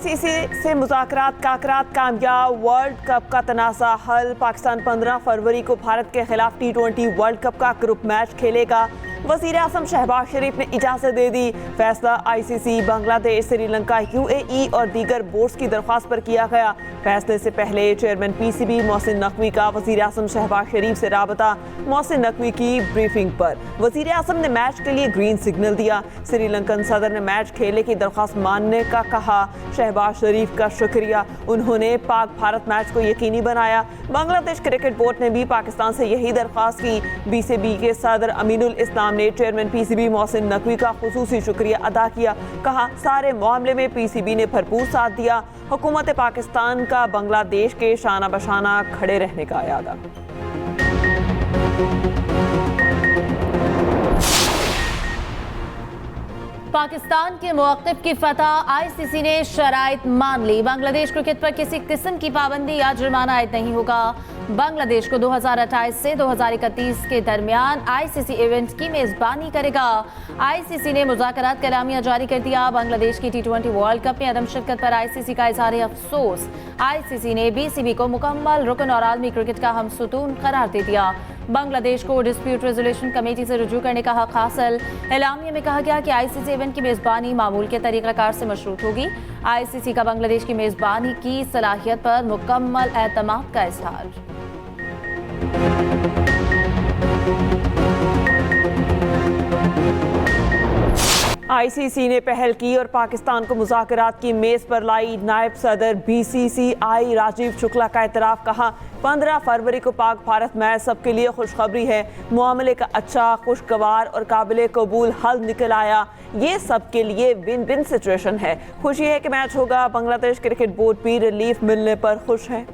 ICC से मुज़ाकरात कामयाब, world cup का तनाज़ा हल। पाकिस्तान 15 फरवरी को भारत के खिलाफ T20 वर्ल्ड कप का ग्रुप मैच खेलेगा। वज़ीर आज़म शहबाज शरीफ ने इजाज़त दे दी। फैसला आईसीसी, बांग्लादेश, श्रीलंका, यूएई और दीगर बोर्ड्स की दरख्वास्त पर किया गया। फैसले से पहले चेयरमैन पीसीबी मोहसिन नकवी का वज़ीर आज़म शहबाज शरीफ से राबता। मोहसिन नकवी की ब्रीफिंग पर वज़ीर आज़म ने मैच के लिए ग्रीन सिग्नल दिया। श्रीलंकन सदर ने मैच खेलने की दरख्वास्त मानने का कहा। शहबाज शरीफ का शुक्रिया, उन्होंने पाक भारत मैच को यकीनी बनाया। बांग्लादेश क्रिकेट बोर्ड ने भी पाकिस्तान से यही दरख्वास्त की। बीसीबी के सदर अमीनुल इस्लाम ने चेयरमैन पीसीबी मोहसिन नकवी का खुसूसी शुक्रिया अदा किया। कहा, सारे मामले में पीसीबी ने भरपूर साथ दिया। हुकूमत पाकिस्तान का बांग्लादेश के शाना बशाना खड़े रहने का इरादा। पाकिस्तान के मौक़िफ़ की फतह, आईसीसी ने शराइत मान ली। बांग्लादेश क्रिकेट पर किसी किस्म की पाबंदी या जुर्माना आयद नहीं होगा। बांग्लादेश को 2028 से 2031 के दरमियान आईसीसी इवेंट की मेज़बानी करेगा। आईसीसी ने मुज़ाकरात का एलामिया जारी कर दिया। बांग्लादेश की T20 वर्ल्ड कप में अदम शिरकत पर आईसीसी का इज़हार अफसोस। आईसीसी ने बीसीबी को मुकम्मल रुकन और आलमी क्रिकेट का हमसुतून करार दे दिया। बांग्लादेश को डिस्प्यूट रेजोल्यूशन कमेटी से रुजू करने का हक हासिल। एलामिया में कहा गया कि आईसीसी इवेंट की मेज़बानी मामूल के तरीक़ाकार से मशरूत होगी। आईसीसी का बांग्लादेश की मेज़बानी की सलाहियत पर मुकम्मल एतमाद का इज़हार। आईसीसी ने पहल की और पाकिस्तान को मुज़ाकरात की मेज़ पर लाई। नायब सदर बीसीसीआई राजीव शुक्ला का एतराफ़। कहा, 15 फरवरी को पाक भारत मैच सबके लिए खुशखबरी है। मामले का अच्छा, खुशगवार और काबिल कबूल हल निकल आया। ये सबके लिए विन विन सिचुएशन है। खुशी है कि मैच होगा। बांग्लादेश क्रिकेट बोर्ड भी रिलीफ मिलने पर खुश है।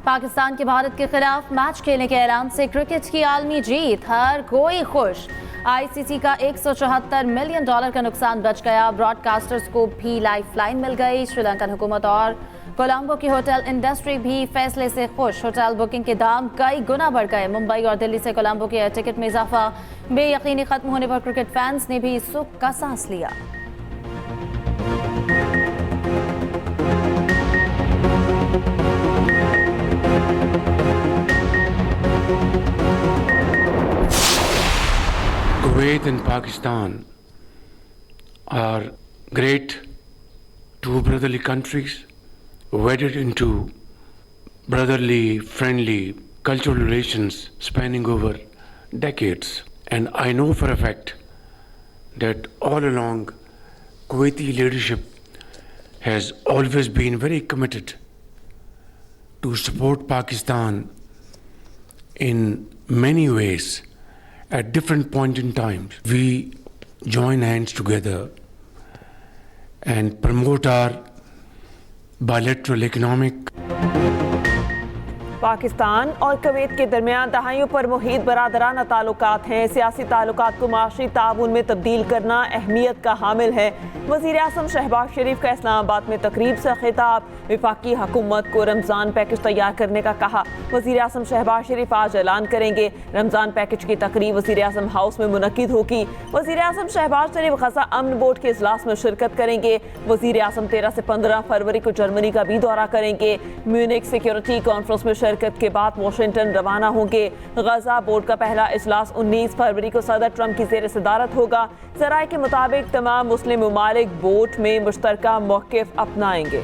पाकिस्तान के भारत के खिलाफ मैच खेलने के ऐलान से क्रिकेट की आलमी जीत, हर कोई खुश। आईसीसी का $174 मिलियन का नुकसान बच गया। ब्रॉडकास्टर्स को भी लाइफलाइन मिल गई। श्रीलंकन हुकूमत और कोलंबो की होटल इंडस्ट्री भी फैसले से खुश। होटल बुकिंग के दाम कई गुना बढ़ गए। मुंबई और दिल्ली से कोलंबो के टिकट में इजाफा बेयकीनी खत्म होने पर क्रिकेट फैंस ने भी सुख का सांस लिया। Kuwait and Pakistan are great two brotherly countries wedded into brotherly, friendly, cultural relations spanning over decades. And I know for a fact that all along Kuwaiti leadership has always been very committed to support Pakistan in many ways. At different point in times, we join hands together and promote our bilateral economic. Pakistan और Kuwait के दरमियान दहाइयों पर मुहीत बरादराना ताल्लुकात हैं। सियासी ताल्लुकात को माशी ताउन में तब्दील करना अहमियत का हामिल है। वज़ीर आज़म शहबाज शरीफ का इस्लामाबाद में तकरीब से खिताब। वफाकी हुकूमत को रमज़ान पैकेज तैयार करने का कहा। वज़ीर आज़म शहबाज शरीफ आज ऐलान करेंगे। रमज़ान पैकेज की तकरीब वज़ीर आज़म हाउस में मुनक्किद होगी। वज़ीर आज़म शहबाज शरीफ गज़ा अमन बोर्ड के इजलास में शिरकत करेंगे। वज़ीर आज़म 13 से 15 फरवरी को जर्मनी का भी दौरा करेंगे। म्यूनिक सिक्योरिटी कॉन्फ्रेंस में शिरकत के बाद वाशिंगटन रवाना होंगे। गजा बोर्ड का पहला इजलास 19 फरवरी को सदर ट्रंप की ज़ेर सदारत होगा। ज़राए के मुताबिक तमाम मुस्लिम ममालिक बोर्ड में मुश्तरका मौक़िफ़ अपनाएंगे।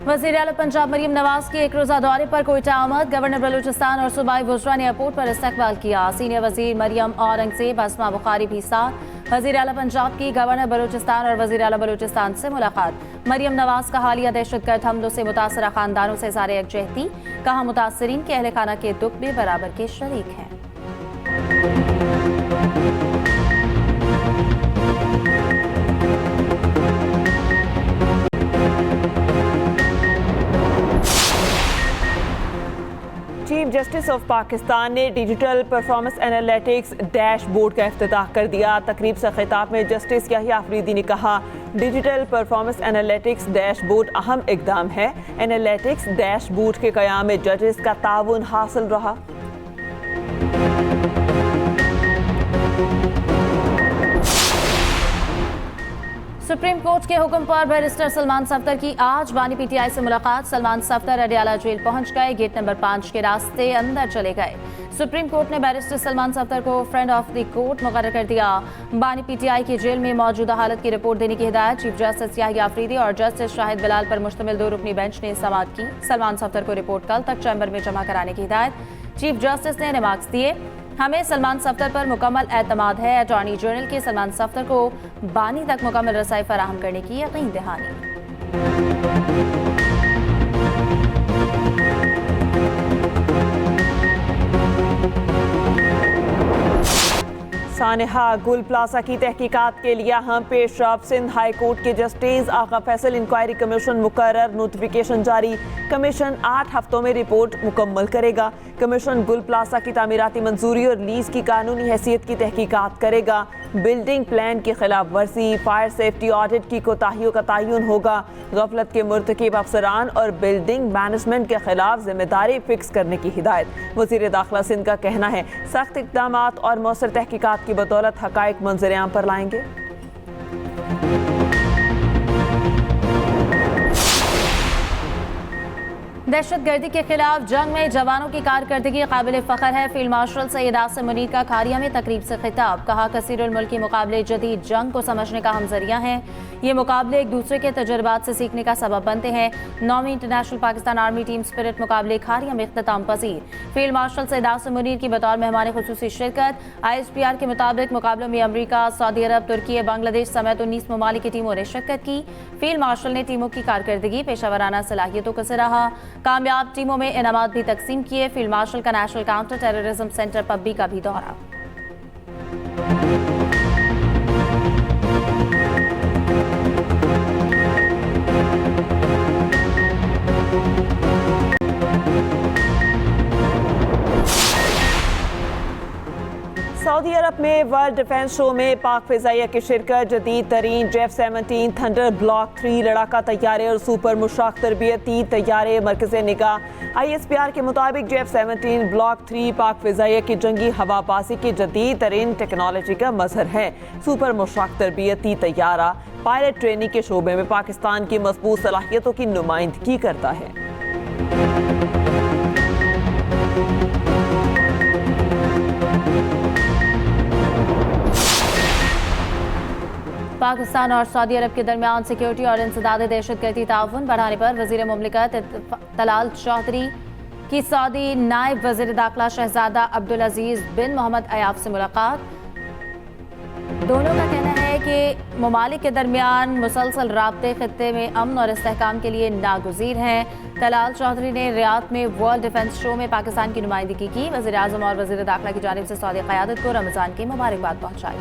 वज़ीर आला पंजाब मरियम नवाज के एक रोज़ा दौरे पर कोयटा आमद। गवर्नर बलूचिस्तान और सूबाई वज़रा ने एयरपोर्ट पर इस्तकबाल किया। सीनियर वज़ीर मरियम औरंगज़ेब अस्मा बुखारी भी साथ। वज़ीर आला पंजाब की गवर्नर बलूचिस्तान और वज़ीर आला बलूचिस्तान से मुलाकात। मरियम नवाज का हालिया दहशतगर्द हमलों से मुतासरा खानदानों से इज़हार यकजहती। कहा, मुतासरीन के अहल खाना के दुख में बराबर के शरीक हैं। चीफ जस्टिस ऑफ पाकिस्तान ने डिजिटल परफॉर्मेंस एनालिटिक्स डैशबोर्ड का इफ्तिताह कर दिया। तकरीब से खिताब में जस्टिस याहिया अफरीदी ने कहा, डिजिटल परफॉर्मेंस एनालिटिक्स डैशबोर्ड अहम इकदाम है। एनालिटिक्स डैशबोर्ड के क़याम में जजेस का ताउन हासिल रहा। सुप्रीम कोर्ट के हुक्म पर बैरिस्टर सलमान सफ्दर की आज बानी पीटीआई से मुलाकात। सलमान सफ्दर अडियाला जेल पहुंच गए, गेट नंबर 5 के रास्ते अंदर चले गए। सुप्रीम कोर्ट ने बैरिस्टर सलमान सफ्दर को फ्रेंड ऑफ द कोर्ट मुकर्रर कर दिया। बानी पीटीआई की जेल में मौजूदा हालत की रिपोर्ट देने की हिदायत चीफ जस्टिस याहिया अफरीदी और जस्टिस शाहिद बिलाल पर मुश्तमिल 2 रुकनी बेंच ने समाअत की। सलमान सफ्दर को रिपोर्ट कल तक चैम्बर में जमा कराने की हिदायत चीफ जस्टिस ने रिमार्क्स दिए। हमें सलमान सफ्दर पर मुकम्मल एतमाद है। अटॉर्नी जनरल के सलमान सफ्दर को बानी तक मुकम्मल रसाई फराहम करने की यकीन दहानी। सानेहा गुल प्लाजा की तहकीकात के लिए अहम पेशरफ। सिंध हाई कोर्ट के जस्टिस आगा फैसल इंक्वायरी कमीशन मुकर्रर, नोटिफिकेशन जारी। कमीशन 8 हफ्तों में रिपोर्ट मुकम्मल करेगा। कमीशन गुल प्लाजा की तामीराती मंजूरी और लीज की कानूनी हैसियत की तहकीकात करेगा। बिल्डिंग प्लान की खिलाफ वर्जी, फायर सेफ्टी ऑडिट की कोताहियों का तयन होगा। गफलत के मुर्तकिब अफसरान और बिल्डिंग मैनेजमेंट के खिलाफ जिम्मेदारी फिक्स करने की हिदायत। वज़ीर दाखिला सिंध का कहना है, सख्त इक़दाम और मौसर तहकीकात की बदौलत हक़ाइक़ मंजर-ए-आम पर लाएंगे। दहशतगर्दी के खिलाफ जंग में जवानों की कारकर्दगी काबिल फ़ख्र है। फील्ड मार्शल सैयद आसिम मुनीर का खारिया में तकरीब से खिताब। कहा, कसीरुल मुल्की मुकाबले जदीद जंग को समझने का हम जरिया हैं। ये मुकाबले एक दूसरे के तजुर्बात से सीखने का सबब बनते हैं। 9वीं international Pakistan army team spirit मुकाबले खारिया में इख्तिताम पजीर। फील्ड मार्शल सैयद आसिम मुनीर की बतौर मेहमान खुसूसी शिरकत। ISPR के मुताबिक मुकाबलों में अमरीका, सऊदी अरब, तुर्की, बांग्लादेश समेत 19 ममालिक की टीमों ने शिरकत की। फील्ड मार्शल ने टीमों की कारकर्दगी, पेशावराना सलाहियतों को सराहा। कामयाब टीमों में इनामात भी तकसीम किए। फील्ड मार्शल का नेशनल काउंटर टेररिज्म सेंटर पब्बी का भी दौरा। सऊदी अरब में वर्ल्ड डिफेंस शो में पाक फिजाइया की शिरकत। जदीद तरीन J-17 थंडर ब्लॉक 3 लड़ाका तैयारे और सुपर मुशाक तरबियती तैयारे मरकज़ निगाह। ISPR के मुताबिक J-17 ब्लॉक 3 पाक फिजाइया की जंगी हवाबाजी की जदीद तरीन टेक्नोलॉजी का मजहर है। सुपर मुशाक तरबियती तैयारा पायलट ट्रेनिंग के शोबे में पाकिस्तान की मजबूत सलाहियतों की नुमाइंदगी करता है। पाकिस्तान और सऊदी अरब के दरमियान सिक्योरिटी और इंसदाद दहशतगर्दी ताउन बढ़ाने पर वज़ीर मुमलिकत तलाल चौधरी की सऊदी नायब वज़ीर दाखिला शहजादा अब्दुल अजीज बिन मोहम्मद अयाफ से मुलाकात। दोनों का कहना है कि ममालिक के दरमियान मुसलसल राब्ते खित्ते में अमन और इस्तेहकाम के लिए नागुज़ीर हैं। तलाल चौधरी ने रियाद में वर्ल्ड डिफेंस शो में पाकिस्तान की नुमाइंदगी की। वज़ीर आज़म और वज़ीर दाखिला की जानिब से सऊदी क़यादत को रमज़ान की मुबारकबाद पहुँचाई।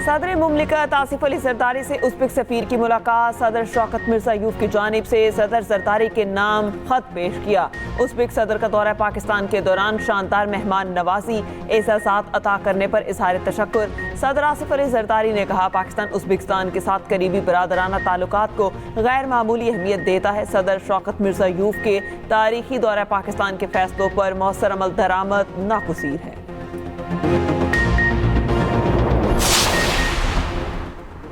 सदर मुमलिकत आसिफ अली जरदारी से उज़्बेक सफ़ीर की मुलाकात। सदर शौकत मिर्ज़ायूफ की जानिब से सदर जरदारी के नाम खत पेश किया। उज़्बेक सदर का दौरा पाकिस्तान के दौरान शानदार मेहमान नवाजी एहसासात अता करने पर इज़हार तशक्कुर। सदर आसिफ अली जरदारी ने कहा, पाकिस्तान उज़्बेकिस्तान के साथ करीबी बरादराना ताल्लुकात को गैर मामूली अहमियत देता है। सदर शौकत मिर्ज़ायूफ के तारीखी दौरा पाकिस्तान के फैसलों पर मौसर अमल दरामद नागुज़ीर है।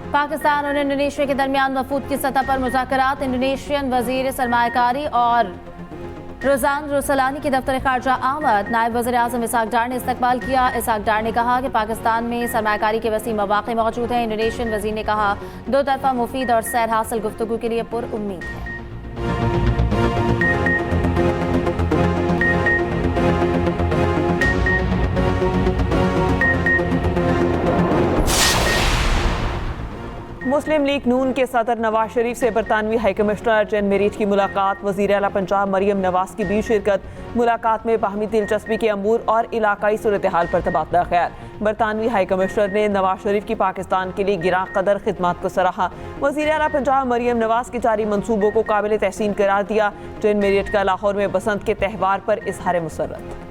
पाकिस्तान और इंडोनेशिया के दरमियान वफूद की सतह पर मुज़ाकरात। इंडोनेशियन वजीर सरमायाकारी और रोजान रुसलानी की दफ्तर खारजा आमद। नायब वज़ीर आज़म इसहाक डार ने इस्तकबाल किया। इसहाक डार ने कहा कि पाकिस्तान में सरमायाकारी के वसी मौक़े मौजूद हैं। इंडोनेशियन वज़ीर ने कहा, दो तरफा मुफीद और सैर हासिल गुफ्तगू के लिए पुरउम्मीद है। मुस्लिम लीग नून के सदर नवाज शरीफ से बरतानवी हाई कमिश्नर जैन मेरिट की मुलाकात। वज़ीर आला पंजाब मरियम नवाज की भी शिरकत। मुलाकात में बाहमी दिलचस्पी के अमूर और इलाकाई सूरत हाल पर तबादला ख्याल। बरतानवी हाई कमिश्नर ने नवाज शरीफ की पाकिस्तान के लिए गिरां कदर खिदमत को सराहा। वज़ीर आला पंजाब मरियम नवाज के जारी मंसूबों को काबिल तहसीन करार दिया। जैन मेरिट का लाहौर में बसंत के त्यौहार पर इजहार मुसर्रत।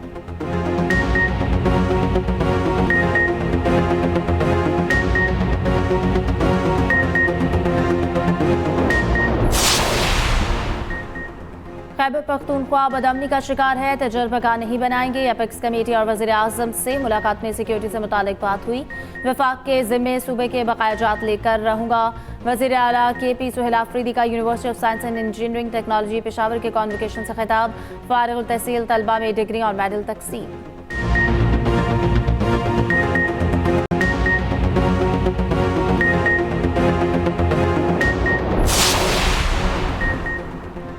खैबर पख्तूनख्वा बदअमनी का शिकार है, तजर्बाकार नहीं बनाएंगे। अपेक्स कमेटी और वज़ीर आज़म से मुलाकात में सिक्योरिटी से मुतालिक बात हुई। वफाक के ज़िम्मे सूबे के बकायाजात लेकर रहूँगा। वज़ीर आला KP सुहेल आफरीदी का university of science and engineering technology Peshawar के कॉन्वोकेशन से खिताब। फारिग तहसील तलबा में डिग्री और मेडल तकसीम।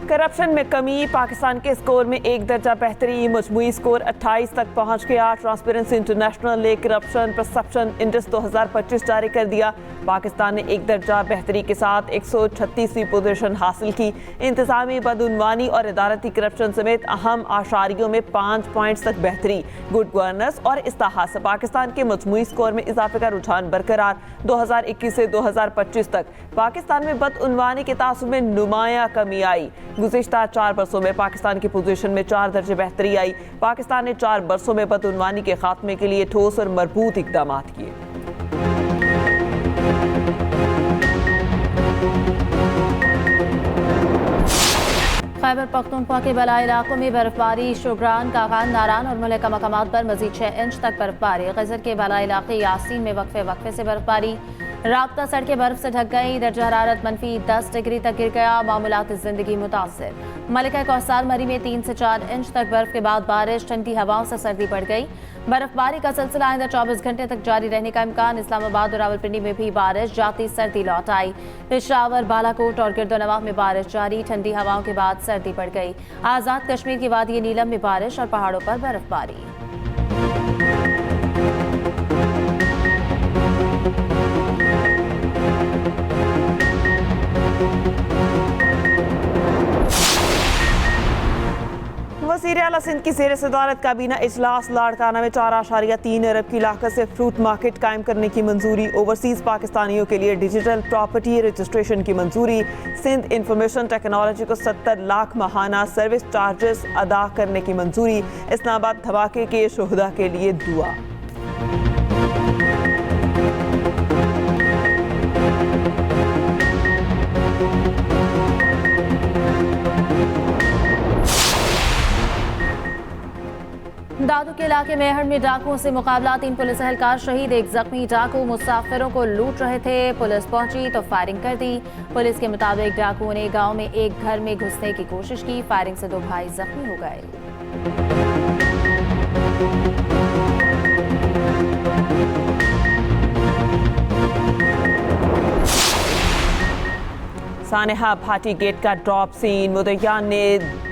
करप्शन में कमी, पाकिस्तान के स्कोर में एक दर्जा बेहतरी। मजमूई स्कोर 28 तक पहुंच गया। ट्रांसपेरेंसी इंटरनेशनल ने करप्शन परसेप्शन इंडेक्स 2025 जारी कर दिया। पाकिस्तान ने एक दर्जा बेहतरी के साथ 136वीं पोजीशन हासिल की। इंतजामी बदउनवानी और इदारती करप्शन समेत अहम आशारियों में 5 पॉइंट्स तक बेहतरी। गुड गवर्नेंस और इस्ताहा से पाकिस्तान के मजमूई स्कोर में इजाफे का रुझान बरकरार। 2021 से 2025 तक पाकिस्तान में बदउनवानी के तासुर में नुमाया कमी आई। गुज़िश्ता 4 बरसों में पाकिस्तान की पोजीशन में 4 दर्जे बेहतरी आई। पाकिस्तान ने 4 बरसों में बदउनवानी के खात्मे के लिए ठोस और मजबूत इकदाम किए। खैबर पख्तूनख्वा के बलाई इलाकों में बर्फबारी। शोग्रान, कागान, नारान और मुल्क मकामात पर मजीद 6 इंच तक बर्फबारी। गजर के बलाई इलाके यासीन में वक्फे से बर्फबारी। राब्ता सड़कें बर्फ से ढक गई। दर्जा हरारत -10 डिग्री तक गिर गया। मामूलात जिंदगी मुतासिर। मलिका कौसार मरी में 3 से 4 इंच तक बर्फ के बाद बारिश। ठंडी हवाओं से सर्दी बढ़ गई। बर्फबारी का सिलसिला आइंदा 24 घंटे तक जारी रहने का इम्कान। इस्लामाबाद और रावलपिंडी में भी बारिश, जाती सर्दी लौट आई। पेशावर, बालाकोट और गिरदोनवाह में बारिश जारी। ठंडी हवाओं के बाद सर्दी बढ़ गई। आज़ाद कश्मीर की वादी नीलम में बारिश और पहाड़ों पर बर्फबारी। वज़ीर आला सिंध की ज़ेर सदारत काबीना इजलास। लाड़काना में 4.3 अरब की लागत से फ्रूट मार्केट कायम करने की मंजूरी। ओवरसीज पाकिस्तानियों के लिए डिजिटल प्रॉपर्टी रजिस्ट्रेशन की मंजूरी। सिंध इंफॉर्मेशन टेक्नोलॉजी को 70 लाख माहाना सर्विस चार्जेस अदा करने की मंजूरी। इस्लामाबाद धमाके के शुहदा के लिए दुआ। दादू के इलाके में अहड़ में डाकुओं से मुकाबला। 3 पुलिस एहलकार शहीद, 1 जख्मी। डाकू मुसाफिरों को लूट रहे थे। पुलिस पहुंची तो फायरिंग कर दी। पुलिस के मुताबिक डाकुओं ने गांव में एक घर में घुसने की कोशिश की। फायरिंग से 2 भाई जख्मी हो गए। सानेहा भाटी गेट का ड्रॉप सीन। मुद्दईयान ने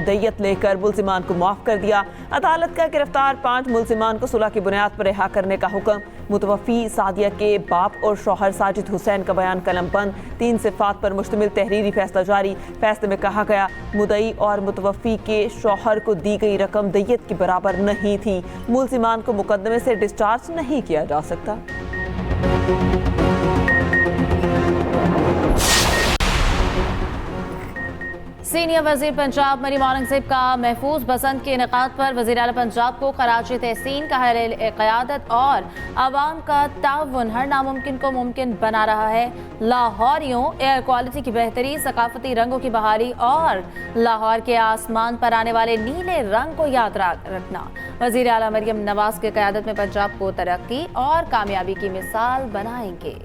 दय्यत लेकर मुल्जिमान को माफ कर दिया। अदालत का गिरफ्तार 5 मुल्जिमान को सुलह की बुनियाद पर रिहा करने का हुक्म। मुतवफ़ी सादिया के बाप और शौहर साजिद हुसैन का बयान कलमबंद। 3 सिफ़ात पर मुश्तमिल तहरीरी फैसला जारी। फैसले में कहा गया, मुद्दई और मुतवफ़ी के शौहर को दी गई रकम दय्यत के बराबर नहीं थी। मुल्जिमान को मुकदमे से डिस्चार्ज नहीं किया जा सकता। सीनियर वजीर पंजाब मरियम औरंगजेब का महफूज बसंत के इनेकाद पर वज़ीर आला पंजाब को खराज तहसीन का क़यादत और आवाम का ताउन हर नामुमकिन को मुमकिन बना रहा है। लाहौरियों एयर क्वालिटी की बेहतरी, सकाफती रंगों की बहाली और लाहौर के आसमान पर आने वाले नीले रंग को याद रखना। वज़ीर आला मरियम नवाज की क़यादत में पंजाब को तरक्की और कामयाबी की मिसाल बनाएंगे।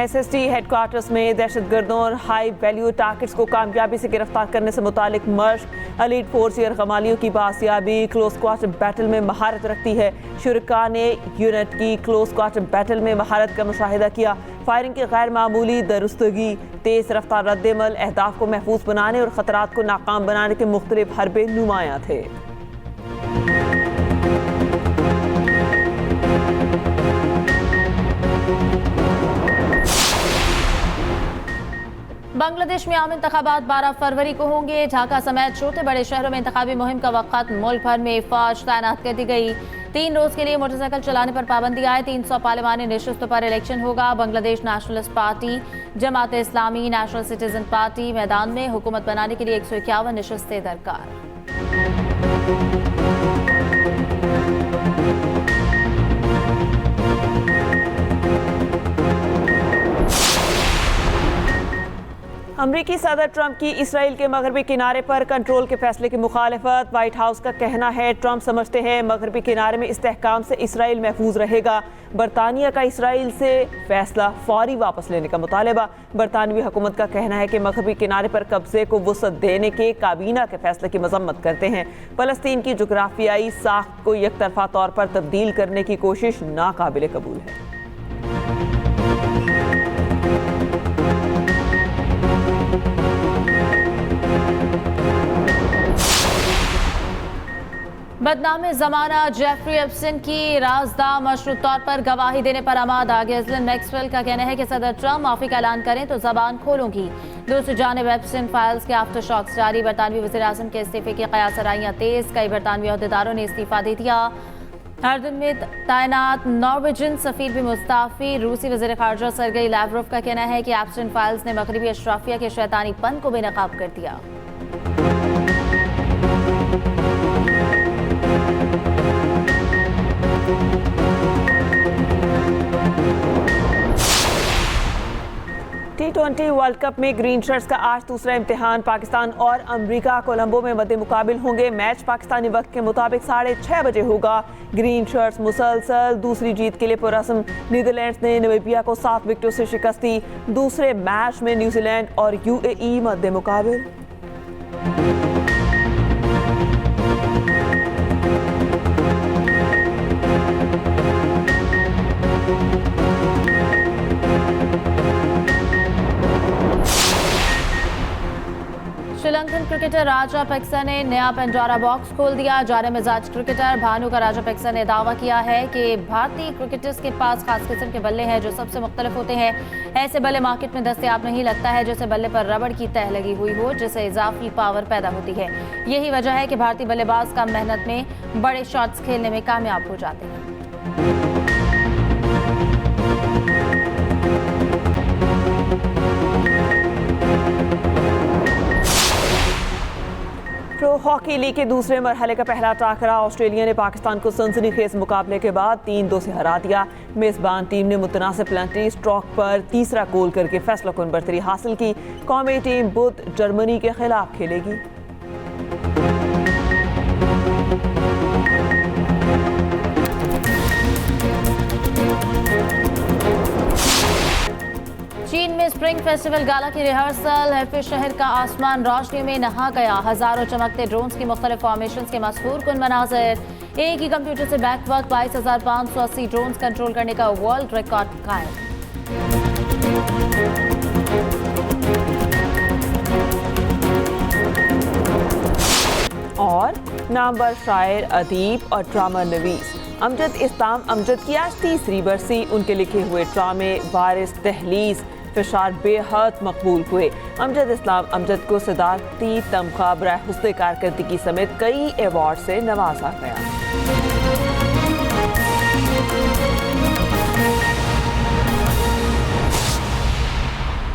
SST हेडक्वार्टर्स में दहशतगर्दों और हाई वैल्यू टारगेट्स को कामयाबी से गिरफ्तार करने से मुतालिक मशक। एलीट फोर्स यरगमालियों की बासियाबी क्लोज क्वार्टर बैटल में महारत रखती है। शुरका ने यूनिट की क्लोज क्वार्टर बैटल में महारत का मुशाहिदा किया। फायरिंग की गैर मामूली दुरुस्तगी, तेज रफ्तार रद्दमल, अहदाफ को महफूज बनाने और खतरात को नाकाम बनाने के मुख्तलिफ हरबे नुमायां थे। बांग्लादेश में आम इंतखाबात 12 फरवरी को होंगे। ढाका समेत छोटे बड़े शहरों में इंतखाबी मुहिम का वक्त। मुल्क भर में फौज तैनात कर दी गई। 3 रोज के लिए मोटरसाइकिल चलाने पर पाबंदी आए। 300 पार्लिमानी नशिस्तों पर इलेक्शन होगा। Bangladesh nationalist party, Jamaat Islami, national citizen party मैदान में। हुकूमत बनाने के लिए 151 नशिस्तें दरकार। अमरीकी सदर ट्रंप की इसराइल के मगरबी किनारे पर कंट्रोल के फैसले की मुखालफत। व्हाइट हाउस का कहना है ट्रंप समझते हैं मगरबी किनारे में इस्तेहकाम से इसराइल महफूज रहेगा। बरतानिया का इसराइल से फैसला फौरी वापस लेने का मुतालबा। बरतानवी हुकूमत का कहना है कि मगरबी किनारे पर कब्जे को वुसअत देने के काबीना के फैसले की मजम्मत करते हैं। फलस्तीन की जोग्राफियाई साख्त को एकतरफा तौर पर तब्दील करने की कोशिश नाकाबिल कबूल है। बदनाम ज़माना जेफरी एप्स्टीन की राजदा मशरूत तौर पर गवाही देने पर आमादा। गैज़लिन मैक्सवेल का कहना है कि सदर ट्रंप माफी का ऐलान करें तो जबान खोलूंगी। दूसरी जानिब एप्स्टीन फाइल्स के आफ्टर शॉक्स जारी। बरतानवी वज़ीर आज़म के इस्तीफे की क़यासराइयां तेज। कई बरतानवी अहदेदारों ने इस्तीफा दे दिया। अर्दन में तैनात नॉर्वेजियन सफीर भी मुस्ताफी। रूसी वज़ीर ख़ारजा सरगेई लैवरोव का कहना है कि एप्स्टीन फाइल्स ने मगरबी अशराफिया के शैतानीपन को बेनकाब कर दिया। T20 वर्ल्ड कप में ग्रीन शर्ट्स का आज दूसरा इम्तिहान। पाकिस्तान और अमेरिका कोलंबो में मद्दे मुकाबिल होंगे। मैच पाकिस्तानी वक्त के मुताबिक 6:30 बजे होगा। ग्रीन शर्ट्स मुसलसल दूसरी जीत के लिए पुरअज़्म। नीदरलैंड्स ने नामीबिया को 7 विकेटों से शिकस्त दी। दूसरे मैच में न्यूजीलैंड और UAE मद्दे मुकाबिल। श्रीलंकन क्रिकेटर राजापक्सा ने नया पेंडोरा बॉक्स खोल दिया। जाने मिजाज क्रिकेटर भानु का राजापक्सा ने दावा किया है कि भारतीय क्रिकेटर्स के पास खास किस्म के बल्ले हैं जो सबसे मुख्तलिफ होते हैं। ऐसे बल्ले मार्केट में दस्तयाब नहीं। लगता है जैसे बल्ले पर रबड़ की तह लगी हुई हो जिससे इजाफी पावर पैदा होती है। यही वजह है कि भारतीय बल्लेबाज कम मेहनत में बड़े शॉट्स खेलने में कामयाब हो जाते हैं। प्रो हॉकी लीग के दूसरे मरहले का पहला टाकरा। ऑस्ट्रेलिया ने पाकिस्तान को सनसनीखेज मुकाबले के बाद 3-2 से हरा दिया। मेजबान टीम ने मुतनासिब पेनल्टी स्ट्रोक पर तीसरा गोल करके फैसलाकुन बरतरी हासिल की। कौमी टीम बुध जर्मनी के खिलाफ खेलेगी। चीन में स्प्रिंग फेस्टिवल गाला की रिहर्सल है। फिर शहर का आसमान रोशनी में नहा गया। हजारों चमकते ड्रोन्स की मुख्तलिफ फॉर्मेशंस के मशहूर कुन मनाजिर। एक ही कंप्यूटर से बैक वक्त 22,580 ड्रोन्स कंट्रोल करने का वर्ल्ड रिकॉर्ड कायम। और नामवर शायर, अदीब और ड्रामा नवीस अमजद इस्लाम अमजद की आज 3री बरसी। उनके लिखे हुए ड्रामे वारिस, दहलीज, फिशार बेहद मकबूल हुए। अमजद इस्लाम अमजद को सदाकती तमगा बराए हुस्न कारकर्दगी समेत कई अवार्ड से नवाजा गया।